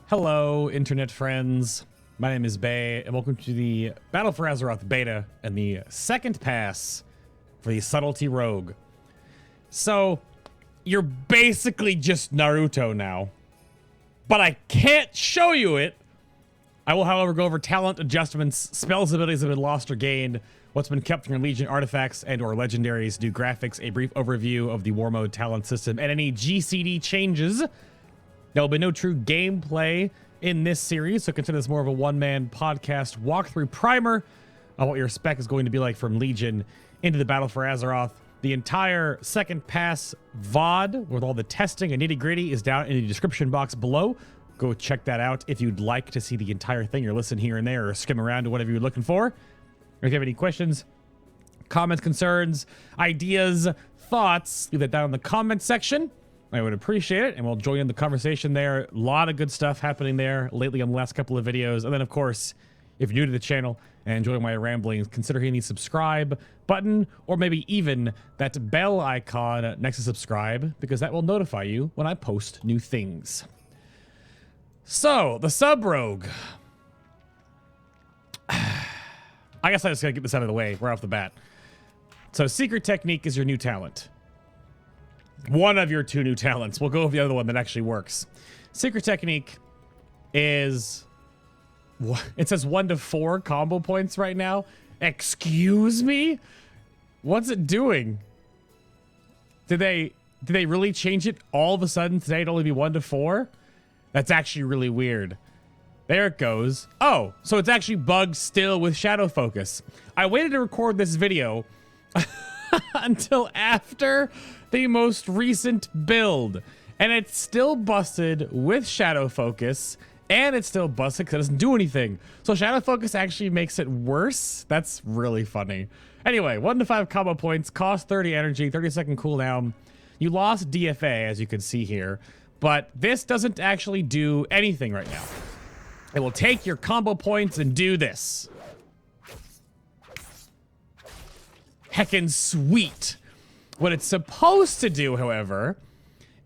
Hello, internet friends. My name is Bay, and welcome to the Battle for Azeroth beta and the second pass for the Subtlety Rogue. So, you're basically just Naruto now, but I can't show you it. I will, however, go over talent adjustments, spells abilities that have been lost or gained, what's been kept from your Legion artifacts and or legendaries, new graphics, a brief overview of the War Mode talent system, and any GCD changes. There will be no true gameplay in this series, so consider this more of a one-man podcast walkthrough primer on what your spec is going to be like from Legion into the Battle for Azeroth. The entire second pass VOD with all the testing and nitty-gritty is down in the description box below. Go check that out if you'd like to see the entire thing or listen here and there or skim around to whatever you're looking for. Or if you have any questions, comments, concerns, ideas, thoughts, leave that down in the comment section. I would appreciate it, and we'll join in the conversation there. A lot of good stuff happening there lately on the last couple of videos. And then, of course, if you're new to the channel and enjoying my ramblings, consider hitting the subscribe button, or maybe even that bell icon next to subscribe, because that will notify you when I post new things. So, the Sub-Rogue. I guess I just gotta get this out of the way right off the bat. So, Secret Technique is your new talent. One of your two new talents. We'll go with the other one that actually works. Secret Technique is... It says 1 to 4 combo points right now. Excuse me? What's it doing? Did they really change it all of a sudden today to only be 1 to 4? That's actually really weird. There it goes. Oh, so it's actually bugged still with shadow focus. I waited to record this video until after the most recent build, and it's still busted with shadow focus, and it's still busted because it doesn't do anything. So shadow focus actually makes it worse. That's really funny. Anyway, 1 to 5 combo points, cost 30 energy, 30-second cooldown. You lost DFA, as you can see here, but this doesn't actually do anything right now. It will take your combo points and do this. Heckin' sweet. What it's supposed to do, however,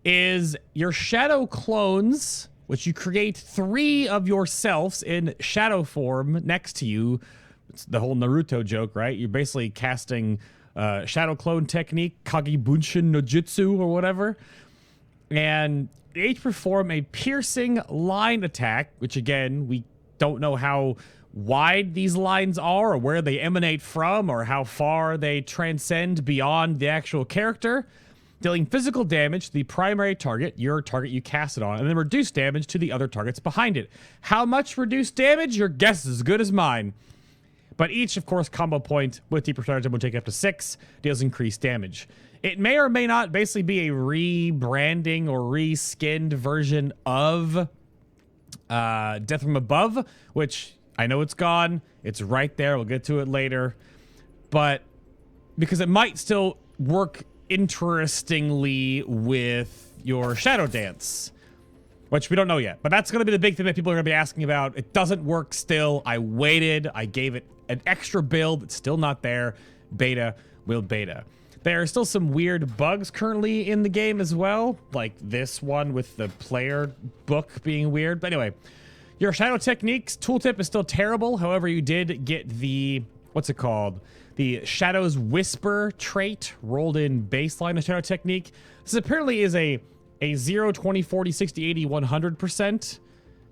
is your shadow clones, which you create 3 of yourselves in shadow form next to you. It's the whole Naruto joke, right? You're basically casting shadow clone technique, Kagebunshin no Jutsu or whatever. And they each perform a piercing line attack, which again, we don't know how wide these lines are or where they emanate from or how far they transcend beyond the actual character, dealing physical damage to the primary target, your target you cast it on, and then reduced damage to the other targets behind it. How much reduced damage? Your guess is as good as mine. But each, of course, combo point with deeper charge will take up to 6, deals increased damage. It may or may not basically be a rebranding or reskinned version of Death from Above, which I know it's gone. It's right there. We'll get to it later. But because it might still work interestingly with your Shadow Dance, which we don't know yet. But that's going to be the big thing that people are going to be asking about. It doesn't work still. I waited. I gave it an extra build. It's still not there. Beta will beta. There are still some weird bugs currently in the game as well, like this one with the player book being weird. But anyway, your Shadow Techniques tooltip is still terrible. However, you did get the, what's it called? The Shadow's Whisper trait rolled in baseline of Shadow Technique. This apparently is a 0, 20, 40, 60, 80, 100%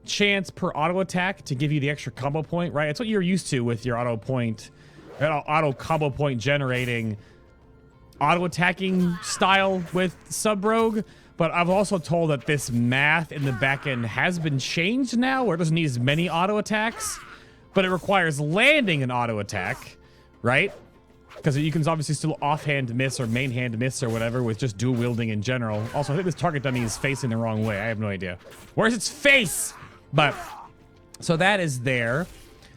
chance per auto attack to give you the extra combo point, right? It's what you're used to with your auto combo point generating auto attacking style with Sub-Rogue. But I've also told that this math in the back end has been changed now, where it doesn't need as many auto attacks, but it requires landing an auto attack, right? Because you can obviously still offhand miss or main hand miss or whatever with just dual wielding in general. Also, I think this target dummy is facing the wrong way. I have no idea. Where's its face? But, so that is there.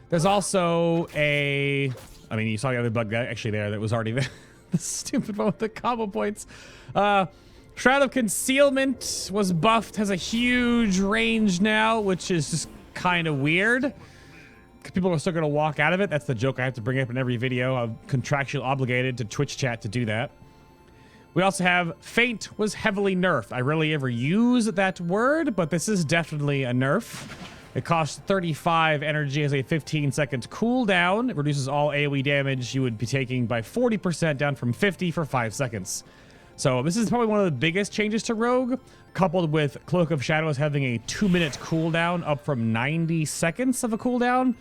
There's also a, I mean, you saw the other bug actually there that was already there. The stupid one with the combo points. Shroud of Concealment was buffed, has a huge range now, which is just kind of weird. People are still going to walk out of it. That's the joke I have to bring up in every video. I'm contractually obligated to Twitch chat to do that. We also have Feint was heavily nerfed. I rarely ever use that word, but this is definitely a nerf. It costs 35 energy as a 15-second cooldown. It reduces all AoE damage you would be taking by 40% down from 50 for 5 seconds. So this is probably one of the biggest changes to Rogue, coupled with Cloak of Shadows having a 2-minute cooldown up from 90 seconds of a cooldown.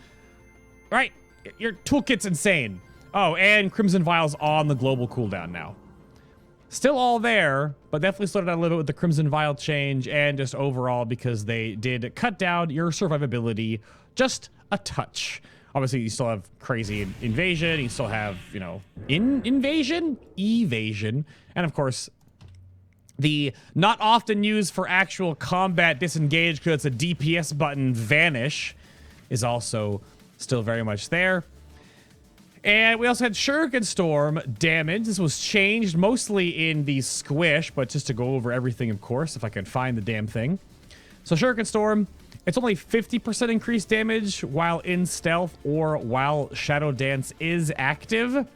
Right, your toolkit's insane. Oh, and Crimson Vial's on the global cooldown now. Still all there, but definitely slowed down a little bit with the Crimson Vial change and just overall because they did cut down your survivability just a touch. Obviously, you still have crazy invasion. You still have, you know, evasion, and of course, the not often used for actual combat disengage because it's a DPS button vanish is also still very much there. And we also had Shuriken Storm damage. This was changed mostly in the squish, but just to go over everything, of course, if I can find the damn thing. So Shuriken Storm, it's only 50% increased damage while in stealth or while Shadow Dance is active.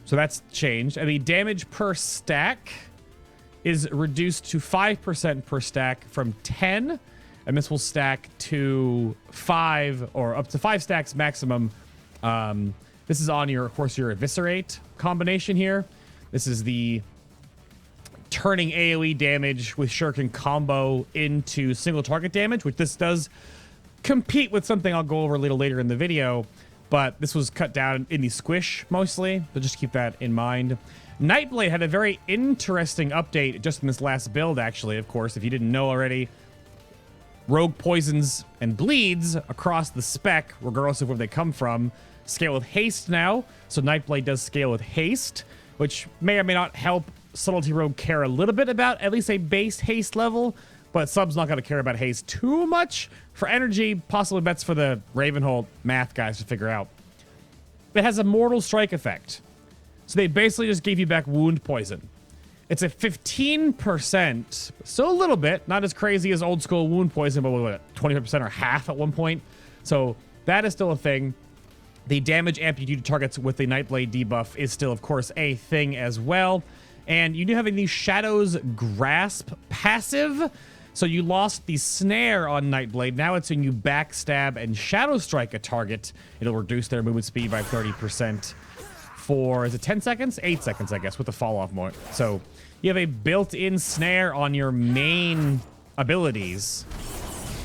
So that's changed. And the damage per stack is reduced to 5% per stack from 10. And this will stack to 5 or up to 5 stacks maximum. This is on your, of course, your Eviscerate combination here. This is the turning AoE damage with Shuriken combo into single target damage, which this does compete with something I'll go over a little later in the video, but this was cut down in the squish mostly, so just keep that in mind. Nightblade had a very interesting update just in this last build, actually, of course, if you didn't know already. Rogue poisons and bleeds across the spec, regardless of where they come from. Scale with haste now, so Nightblade does scale with haste, which may or may not help Subtlety Rogue care a little bit about at least a base haste level, but sub's not going to care about haste too much. For energy, possibly bets for the Ravenhold math guys to figure out. It has a mortal strike effect, so they basically just gave you back wound poison. It's a 15%, still a little bit, not as crazy as old school wound poison, but what, 20% or half at one point. So that is still a thing. The damage amplitude to targets with the Nightblade debuff is still, of course, a thing as well. And you do have the Shadow's Grasp passive. So you lost the snare on Nightblade. Now it's when you backstab and Shadow Strike a target. It'll reduce their movement speed by 30% for, is it 10 seconds? 8 seconds, I guess, with the fall off more. So you have a built-in snare on your main abilities.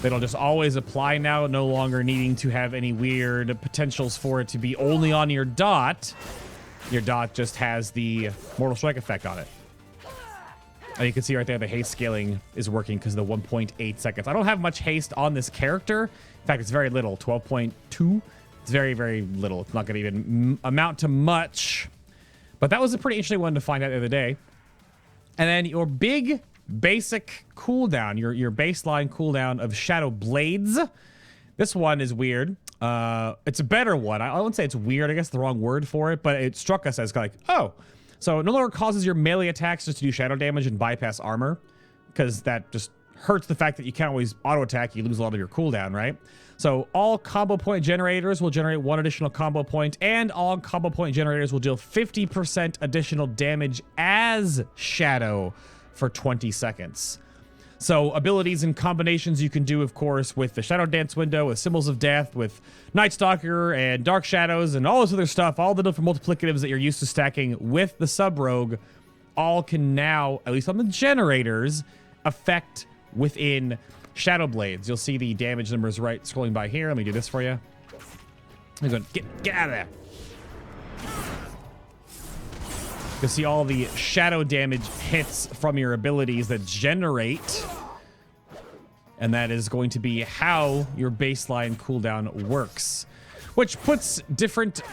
That'll just always apply now, no longer needing to have any weird potentials for it to be only on your dot. Your dot just has the Mortal Strike effect on it. And you can see right there the haste scaling is working because of the 1.8 seconds. I don't have much haste on this character. In fact, it's very little, 12.2. It's very, very little. It's not going to even amount to much. But that was a pretty interesting one to find out the other day. And then your big basic cooldown, your baseline cooldown of Shadow Blades. This one is weird. It's a better one. I wouldn't say it's weird. I guess the wrong word for it, but it struck us as like, oh, so it no longer causes your melee attacks just to do shadow damage and bypass armor, because that just hurts the fact that you can't always auto attack. You lose a lot of your cooldown, right? So all combo point generators will generate 1 additional combo point, and all combo point generators will deal 50% additional damage as Shadow for 20 seconds. So abilities and combinations you can do, of course, with the Shadow Dance window, with Symbols of Death, with Night Stalker and Dark Shadows and all this other stuff, all the different multiplicatives that you're used to stacking with the Sub-Rogue, all can now, at least on the generators, affect within Shadow Blades. You'll see the damage numbers right scrolling by here. Let me do this for you. I'm going, get out of there. You'll see all the shadow damage hits from your abilities that generate. And that is going to be how your baseline cooldown works. Which puts different,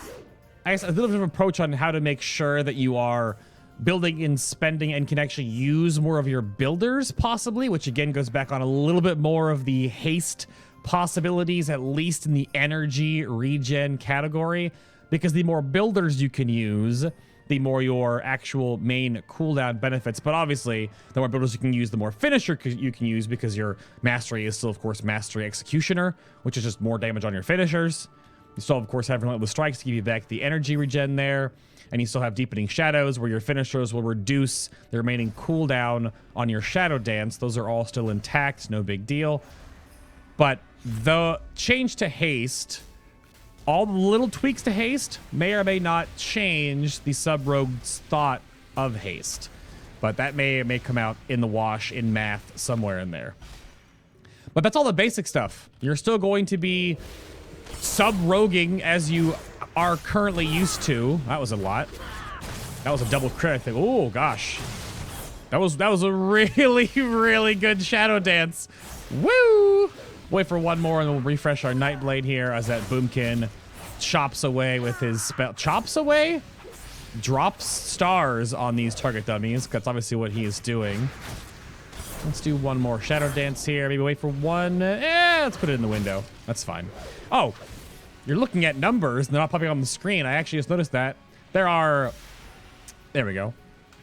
I guess, a little bit of approach on how to make sure that you are building in spending and can actually use more of your builders, possibly. Which, again, goes back on a little bit more of the haste possibilities, at least in the energy regen category. Because the more builders you can use, the more your actual main cooldown benefits. But obviously, the more builders you can use, the more finisher you can use, because your mastery is still, of course, Mastery Executioner, which is just more damage on your finishers. You still, of course, have Relentless Strikes to give you back the energy regen there. And you still have Deepening Shadows, where your finishers will reduce the remaining cooldown on your Shadow Dance. Those are all still intact, no big deal. But the change to haste, all the little tweaks to haste may or may not change the Sub-Rogue's thought of haste. But that may come out in the wash in math somewhere in there. But that's all the basic stuff. You're still going to be sub-roguing as you are currently used to. That was a lot. That was a double crit, I think. Oh, gosh. That was a really, really good Shadow Dance. Woo! Wait for one more and we'll refresh our Nightblade here as that Boomkin chops away with his spell. Chops away? Drops stars on these target dummies. That's obviously what he is doing. Let's do one more Shadow Dance here. Maybe wait for one. Let's put it in the window. That's fine. Oh, you're looking at numbers. They're not popping on the screen. I actually just noticed that. There we go.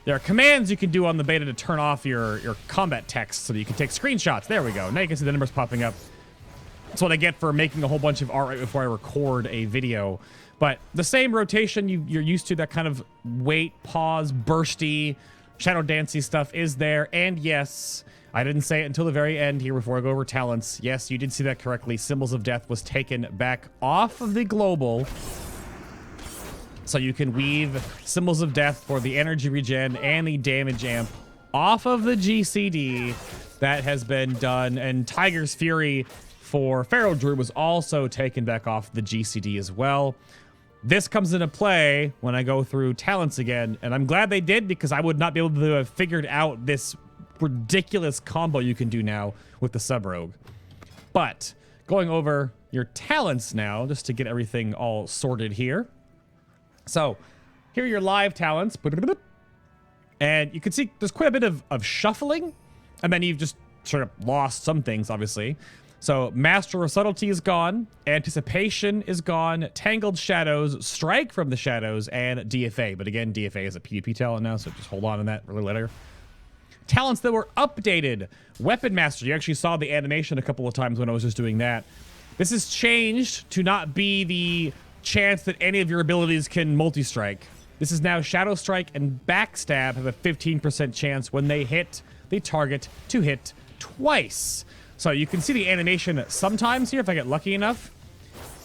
There are commands you can do on the beta to turn off your combat text so that you can take screenshots. There we go. Now you can see the numbers popping up. That's what I get for making a whole bunch of art right before I record a video. But the same rotation you're used to, that kind of wait, pause, bursty, Shadow Dancey stuff is there. And yes, I didn't say it until the very end here before I go over talents. Yes, you did see that correctly. Symbols of Death was taken back off of the global. So you can weave Symbols of Death for the energy regen and the damage amp off of the GCD. That has been done. And Tiger's Fury for Pharaoh Druid was also taken back off the GCD as well. This comes into play when I go through talents again, and I'm glad they did, because I would not be able to have figured out this ridiculous combo you can do now with the Sub-Rogue. But going over your talents now, just to get everything all sorted here. So here are your live talents. And you can see there's quite a bit of shuffling, and then you've just sort of lost some things, obviously. So Master of Subtlety is gone, Anticipation is gone, Tangled Shadows, Strike from the Shadows, and DFA. But again, DFA is a PvP talent now, so just hold on to that for later. Talents that were updated. Weapon Master, you actually saw the animation a couple of times when I was just doing that. This has changed to not be the chance that any of your abilities can multi-strike. This is now Shadow Strike and Backstab have a 15% chance when they hit the target to hit twice. So you can see the animation sometimes here, if I get lucky enough.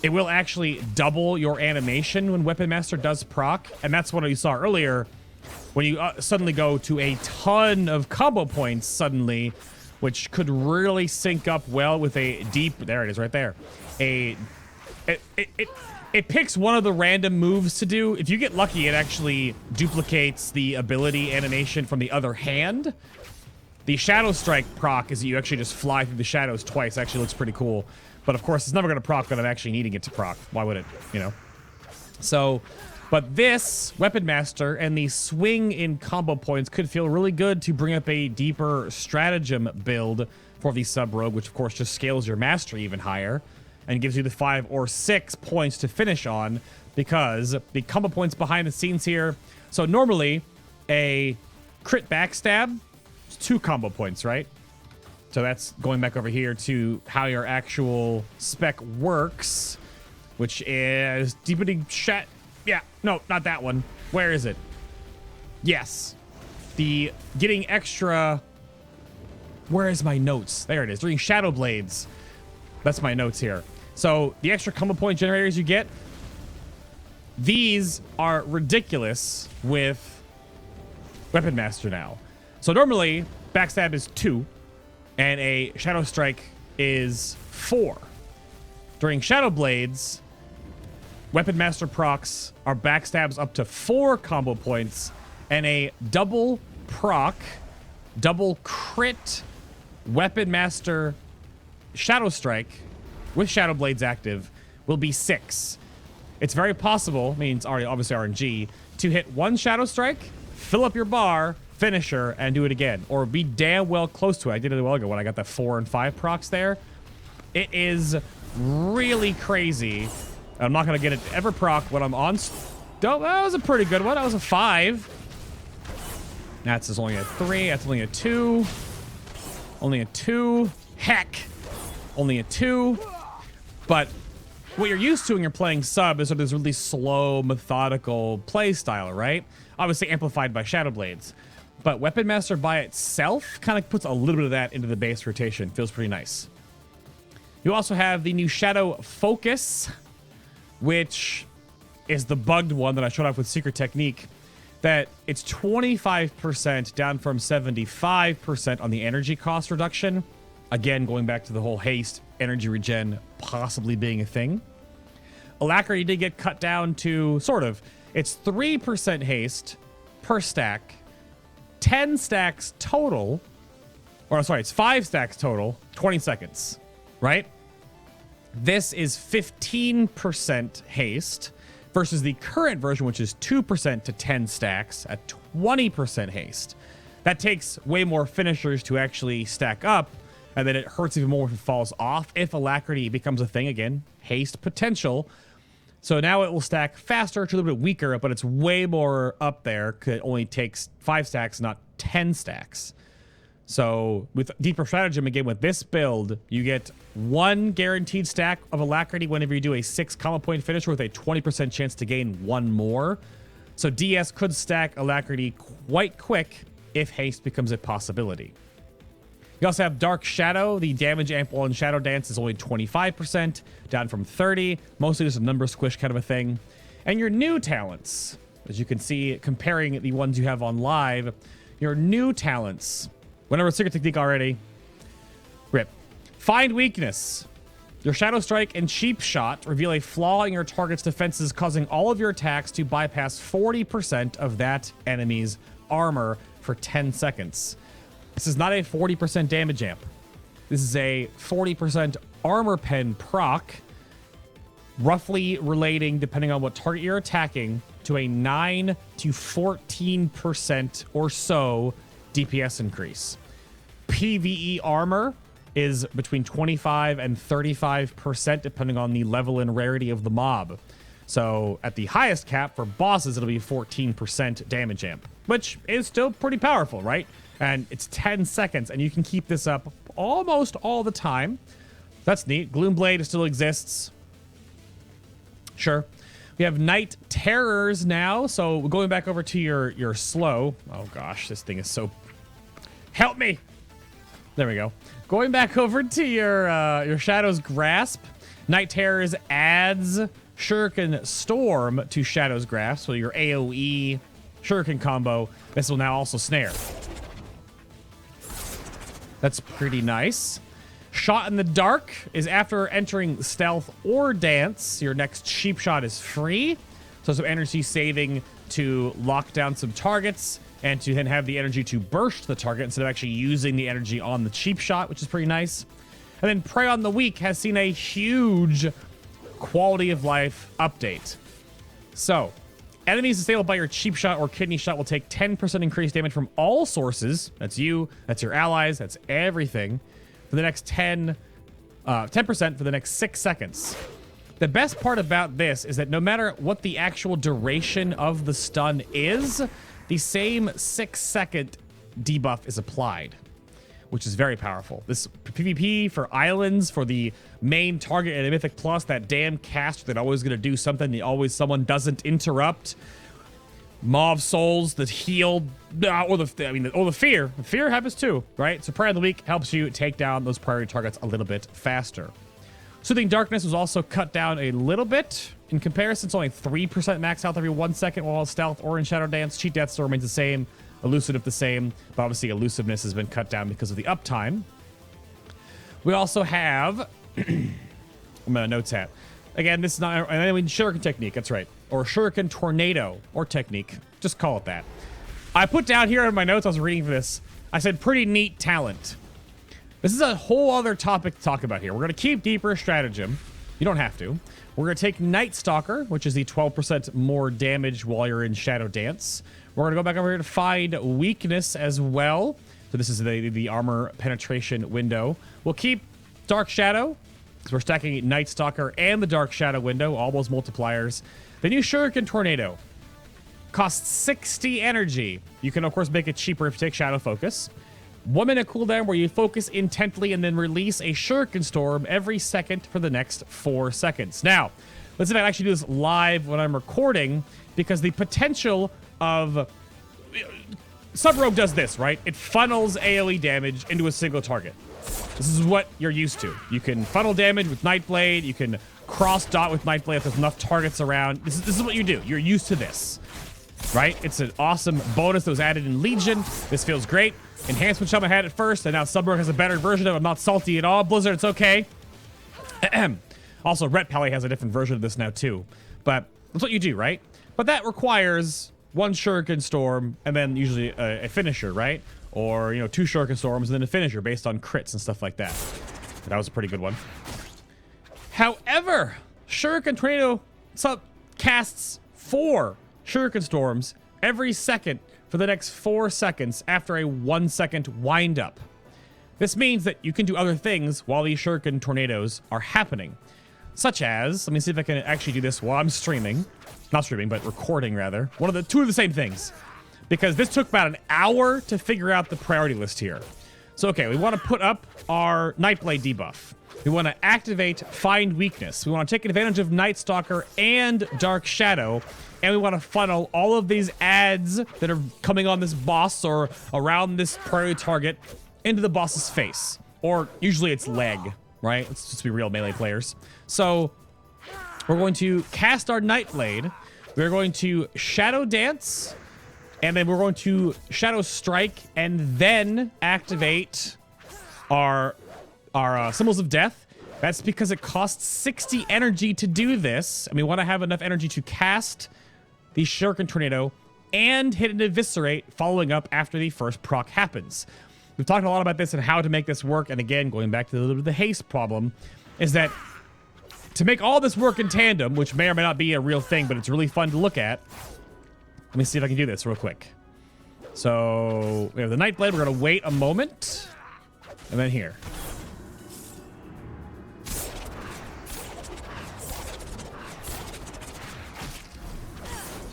It will actually double your animation when Weapon Master does proc. And that's what you saw earlier, when you suddenly go to a ton of combo points suddenly, which could really sync up well with a deep... There it is right there. It picks one of the random moves to do. If you get lucky, it actually duplicates the ability animation from the other hand. The Shadow Strike proc is that you actually just fly through the shadows twice. Actually looks pretty cool. But of course, it's never going to proc when I'm actually needing it to proc. Why would it, you know? So, but this Weapon Master and the swing in combo points could feel really good to bring up a deeper stratagem build for the Sub-Rogue, which of course just scales your mastery even higher and gives you the 5 or 6 points to finish on, because the combo points behind the scenes here. So normally a crit backstab, 2 combo points, right? So that's going back over here to how your actual spec works, which is deepening shat. Yeah, no, not that one. Where is it? Yes. The getting extra. Where is my notes? There it is. During Shadow Blades. That's my notes here. So the extra combo point generators you get, these are ridiculous with Weapon Master now. So normally, Backstab is 2, and a Shadow Strike is 4. During Shadow Blades, Weapon Master procs are Backstabs up to 4 combo points, and a double proc, double crit Weapon Master Shadow Strike with Shadow Blades active will be 6. It's very possible, means obviously RNG, to hit 1 Shadow Strike, fill up your bar, finisher, and do it again, or be damn well close to it. I did it a while ago when I got the 4 and 5 procs there. It is really crazy. I'm not gonna get it to ever proc when I'm on. That was a pretty good one. That was a 5. That's just only a 3. That's only a 2. Only a 2. Heck, only a 2. But what you're used to when you're playing sub is sort of this really slow, methodical play style, right? Obviously amplified by Shadow Blades. But Weapon Master by itself kind of puts a little bit of that into the base rotation. Feels pretty nice. You also have the new Shadow Focus, which is the bugged one that I showed off with Secret Technique, that it's 25% down from 75% on the energy cost reduction. Again, going back to the whole haste, energy regen possibly being a thing. Alacrity did get cut down to, sort of, it's 3% haste per stack, 10 stacks total, or sorry, it's 5 stacks total, 20 seconds, right? This is 15% haste versus the current version, which is 2% to 10 stacks at 20% haste. That takes way more finishers to actually stack up, and then it hurts even more if it falls off. If Alacrity becomes a thing again, haste potential. So now it will stack faster, it's a little bit weaker, but it's way more up there. It only takes 5 stacks, not 10 stacks. So with Deeper Stratagem, again, with this build, you get 1 guaranteed stack of Alacrity whenever you do a 6 combo point finisher with a 20% chance to gain 1 more. So DS could stack Alacrity quite quick if haste becomes a possibility. You also have Dark Shadow. The damage amp on Shadow Dance is only 25%, down from 30. Mostly just a number squish kind of a thing. And your new talents, as you can see, comparing the ones you have on live, your new talents, whenever Secret Technique already, rip. Find Weakness. Your Shadow Strike and Cheap Shot reveal a flaw in your target's defenses, causing all of your attacks to bypass 40% of that enemy's armor for 10 seconds. This is not a 40% damage amp. This is a 40% armor pen proc, roughly relating, depending on what target you're attacking, to a 9 to 14% or so DPS increase. PvE armor is between 25 and 35%, depending on the level and rarity of the mob. So at the highest cap for bosses, it'll be 14% damage amp, which is still pretty powerful, right? And it's 10 seconds, and you can keep this up almost all the time. That's neat. Gloomblade still exists. Sure. We have Night Terrors now. So going back over to your slow. Oh gosh, this thing is so... Help me! There we go. Going back over to your Shadow's Grasp. Night Terrors adds Shuriken Storm to Shadow's Grasp. So your AoE Shuriken combo. This will now also snare. That's pretty nice. Shot in the Dark is after entering Stealth or Dance. Your next Cheap Shot is free. So some energy saving to lock down some targets and to then have the energy to burst the target instead of actually using the energy on the Cheap Shot, which is pretty nice. And then Prey on the Weak has seen a huge quality of life update. So enemies disabled by your Cheap Shot or Kidney Shot will take 10% increased damage from all sources. That's you, that's your allies, that's everything. For the next 10% for the next 6 seconds. The best part about this is that no matter what the actual duration of the stun is, the same 6-second debuff is applied, which is very powerful. This PvP for islands, for the main target in a Mythic Plus, that damn caster that always going to do something, someone doesn't interrupt. Mauve Souls, the heal, or the fear. The fear happens too, right? So Prayer of the Week helps you take down those priority targets a little bit faster. Soothing Darkness was also cut down a little bit. In comparison, it's only 3% max health every 1 second, while Stealth or in Shadow Dance, Cheat Death still remains the same. Elusive the same, but obviously elusiveness has been cut down because of the uptime. We also have, I'm gonna notes hat. Again, this is not, and then Shuriken Technique, that's right. Or Shuriken Tornado, or Technique, just call it that. I put down here in my notes, I was reading for this, I said pretty neat talent. This is a whole other topic to talk about here. We're gonna keep Deeper Stratagem. You don't have to. We're gonna take Night Stalker, which is the 12% more damage while you're in Shadow Dance. We're going to go back over here to Find Weakness as well. So this is the armor penetration window. We'll keep Dark Shadow, because we're stacking Night Stalker and the Dark Shadow window, all those multipliers. The new Shuriken Tornado costs 60 energy. You can, of course, make it cheaper if you take Shadow Focus. 1 minute cooldown where you focus intently and then release a Shuriken Storm every second for the next 4 seconds. Now, let's see if I can actually do this live when I'm recording, because the potential of... Subtlety Rogue does this, right? It funnels AoE damage into a single target. This is what you're used to. You can funnel damage with Nightblade. You can cross dot with Nightblade if there's enough targets around. This is what you do. You're used to this, right? It's an awesome bonus that was added in Legion. This feels great. Enhancement Shell I had it first, and now Subtlety Rogue has a better version of it. I'm not salty at all. Blizzard, it's okay. Also, Ret Pally has a different version of this now, too. But that's what you do, right? But that requires 1 Shuriken Storm and then usually a finisher, right? Or, you know, 2 Shuriken Storms and then a finisher based on crits and stuff like that. That was a pretty good one. However, Shuriken Tornado casts 4 Shuriken Storms every second for the next 4 seconds after a 1 second wind up. This means that you can do other things while these Shuriken Tornadoes are happening. Such as, let me see if I can actually do this while I'm streaming. Not streaming, but recording rather. Two of the same things. Because this took about an hour to figure out the priority list here. So, okay, we want to put up our Nightblade debuff. We want to activate Find Weakness. We want to take advantage of Night Stalker and Dark Shadow. And we want to funnel all of these ads that are coming on this boss or around this priority target into the boss's face. Or usually it's leg, right? Let's just be real melee players. So we're going to cast our Nightblade. We're going to Shadow Dance. And then we're going to Shadow Strike and then activate our Symbols of Death. That's because it costs 60 energy to do this. And we want to have enough energy to cast the Shuriken Tornado and hit an Eviscerate following up after the first proc happens. We've talked a lot about this and how to make this work. And again, going back to the haste problem, is that to make all this work in tandem, which may or may not be a real thing, but it's really fun to look at. Let me see if I can do this real quick. So we have the Nightblade. We're going to wait a moment. And then here.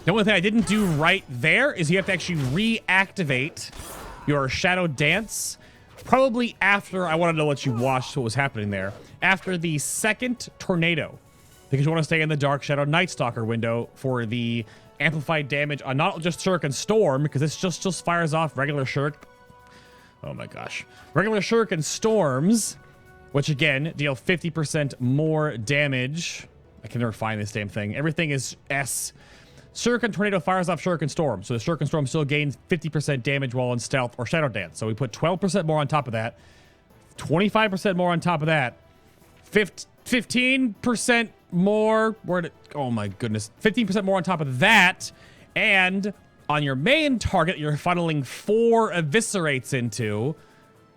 The only thing I didn't do right there is you have to actually reactivate your Shadow Dance. Probably after, I wanted to let you watch what was happening there. After the second tornado. Because you want to stay in the Dark Shadow Night Stalker window for the amplified damage on not just Shuriken Storm, because this just fires off regular Shuriken. Oh my gosh. Regular Shuriken Storms, which again deal 50% more damage. I can never find this damn thing. Everything is S. Shuriken Tornado fires off Shuriken Storm, so the Shuriken Storm still gains 50% damage while in Stealth or Shadow Dance. So we put 12% more on top of that, 25% more on top of that, 15% more. Oh my goodness, 15% more on top of that, and on your main target, you're funneling 4 Eviscerates into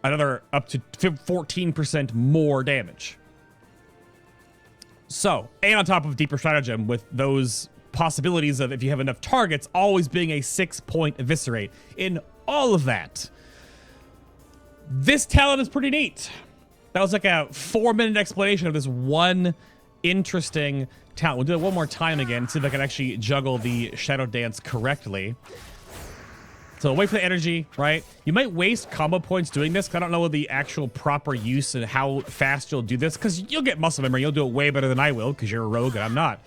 another up to 14% more damage. So, and on top of Deeper Stratagem with those possibilities of, if you have enough targets, always being a 6-point Eviscerate. In all of that, this talent is pretty neat. That was like a 4-minute explanation of this one interesting talent. We'll do it one more time again, see if I can actually juggle the Shadow Dance correctly. So wait for the energy, right? You might waste combo points doing this, because I don't know the actual proper use and how fast you'll do this, because you'll get muscle memory. You'll do it way better than I will, because you're a rogue and I'm not.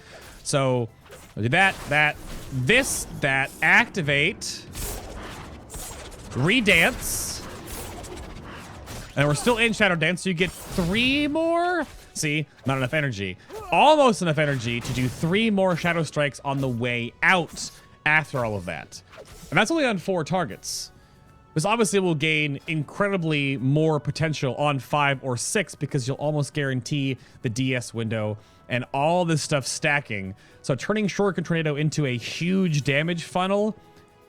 So I'll do that, activate, redance. And we're still in Shadow Dance, so you get 3 more. See, not enough energy. Almost enough energy to do 3 more Shadow Strikes on the way out after all of that. And that's only on 4 targets. This obviously will gain incredibly more potential on 5 or 6 because you'll almost guarantee the DS window and all this stuff stacking. So turning Shuriken Tornado into a huge damage funnel,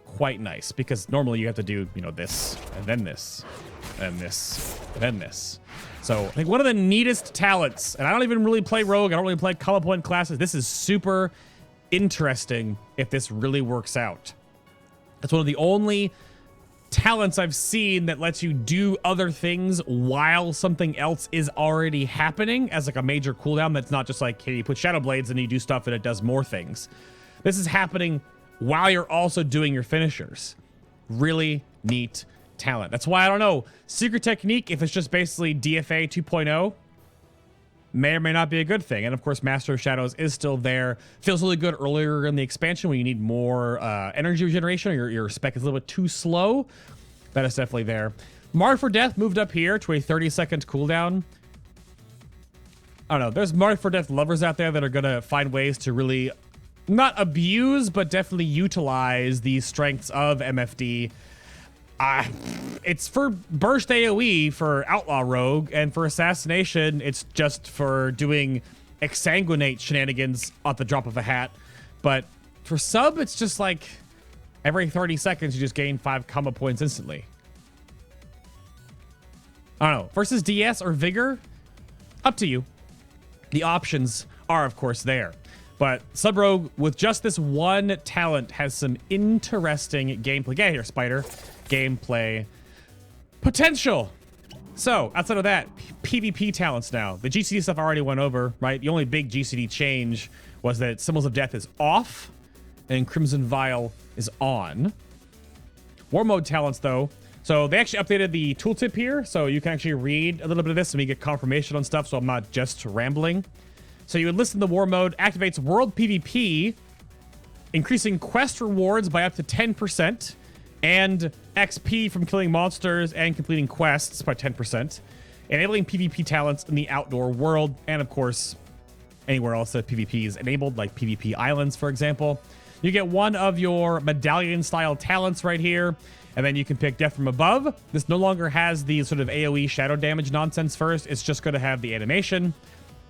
quite nice. Because normally you have to do, you know, this, and then this, and this, and then this. So I think one of the neatest talents, and I don't even really play Rogue, I don't really play combo point classes. This is super interesting if this really works out. It's one of the only talents I've seen that lets you do other things while something else is already happening as like a major cooldown. That's not just like, hey, you put Shadow Blades and you do stuff and it does more things. This is happening while you're also doing your finishers. Really neat talent. That's why I don't know. Secret Technique, if it's just basically DFA 2.0, may or may not be a good thing. And of course, Master of Shadows is still there. Feels really good earlier in the expansion when you need more energy regeneration, or your spec is a little bit too slow. That is definitely there. Marred for Death moved up here to a 30-second cooldown. I don't know. There's Marred for Death lovers out there that are going to find ways to really not abuse, but definitely utilize the strengths of MFD. It's for burst AoE for Outlaw Rogue, and for Assassination, it's just for doing exsanguinate shenanigans at the drop of a hat. But for sub, it's just like every 30 seconds, you just gain 5 combo points instantly. I don't know. Versus DS or Vigor, up to you. The options are, of course, there. But Sub Rogue, with just this one talent, has some interesting gameplay. Get here, Spider. Gameplay potential. So, outside of that, PvP talents now. The GCD stuff I already went over, right? The only big GCD change was that Symbols of Death is off and Crimson Vial is on. War Mode talents, though. So, they actually updated the tooltip here, so you can actually read a little bit of this and we get confirmation on stuff, so I'm not just rambling. So, you would listen to War Mode, activates World PvP, increasing quest rewards by up to 10%. And XP from killing monsters and completing quests by 10%. Enabling PvP talents in the outdoor world. And of course, anywhere else that PvP is enabled, like PvP islands, for example. You get one of your medallion-style talents right here. And then you can pick Death from Above. This no longer has the sort of AoE shadow damage nonsense first. It's just going to have the animation.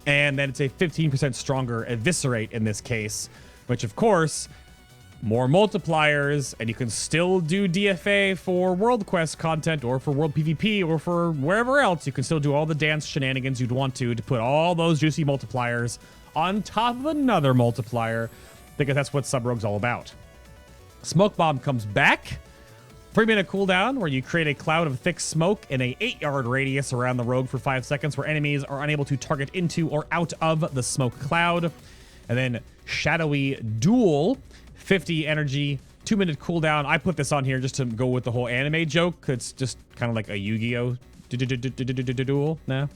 And then it's a 15% stronger Eviscerate in this case. Which, of course, more multipliers, and you can still do DFA for World Quest content, or for World PvP, or for wherever else. You can still do all the dance shenanigans you'd want to put all those juicy multipliers on top of another multiplier, because that's what Sub Rogue's all about. Smoke Bomb comes back. 3-minute cooldown, where you create a cloud of thick smoke in a 8-yard radius around the rogue for 5 seconds, where enemies are unable to target into or out of the smoke cloud. And then Shadowy Duel, 50 energy, 2-minute cooldown. I put this on here just to go with the whole anime joke. It's just kind of like a Yu-Gi-Oh! Duel. Nah.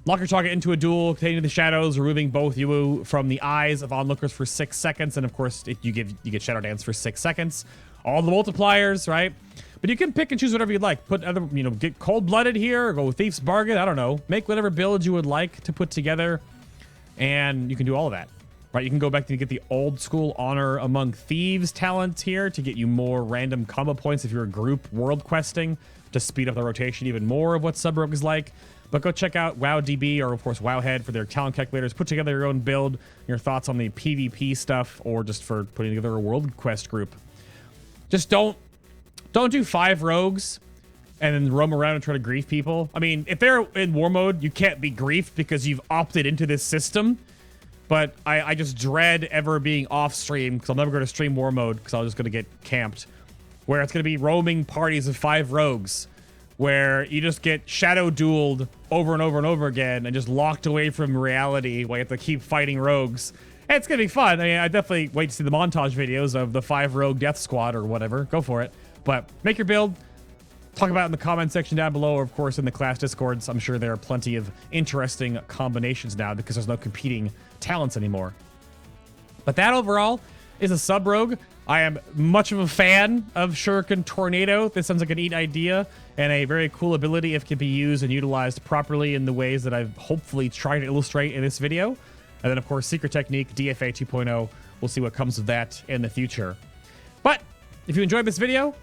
Lock your target into a duel containing the shadows, removing both you from the eyes of onlookers for 6 seconds. And of course, you get Shadow Dance for 6 seconds. All the multipliers, right? But you can pick and choose whatever you'd like. Put other, get Cold-Blooded here, or go with Thief's Bargain. I don't know. Make whatever build you would like to put together. And you can do all of that. Right, you can go back to get the old school Honor Among Thieves talent here to get you more random combo points if you're a group world questing, to speed up the rotation even more of what Sub Rogue is like. But go check out WoWDB, or of course Wowhead, for their talent calculators. Put together your own build, your thoughts on the PvP stuff, or just for putting together a world quest group. Just don't do 5 rogues and then roam around and try to grief people. I mean, if they're in war mode, you can't be griefed because you've opted into this system. But I just dread ever being off stream, because I'm never going to stream war mode, because I'm just going to get camped. Where it's going to be roaming parties of 5 rogues, where you just get shadow dueled over and over and over again, and just locked away from reality while you have to keep fighting rogues. And it's going to be fun. I mean, I definitely wait to see the montage videos of the 5 rogue death squad or whatever. Go for it. But make your build. Talk about it in the comment section down below, or of course in the class discords. I'm sure there are plenty of interesting combinations now, because there's no competing talents anymore. But that overall is a Sub Rogue. I am much of a fan of Shuriken Tornado. This sounds like a neat idea and a very cool ability if it can be used and utilized properly in the ways that I've hopefully tried to illustrate in this video. And then of course Secret Technique, DFA 2.0. We'll see what comes of that in the future. But if you enjoyed this video,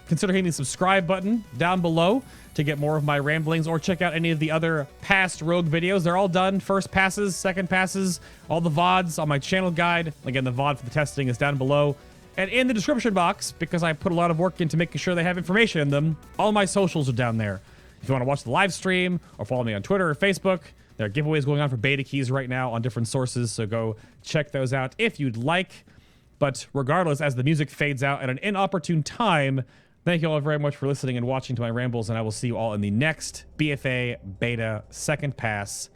consider hitting the subscribe button down below to get more of my ramblings, or check out any of the other past Rogue videos. They're all done. First passes, second passes, all the VODs on my channel guide. Again, the VOD for the testing is down below. And in the description box, because I put a lot of work into making sure they have information in them, all my socials are down there. If you want to watch the live stream or follow me on Twitter or Facebook, there are giveaways going on for beta keys right now on different sources, so go check those out if you'd like. But regardless, as the music fades out at an inopportune time, thank you all very much for listening and watching to my rambles, and I will see you all in the next BFA Beta Second Pass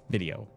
video.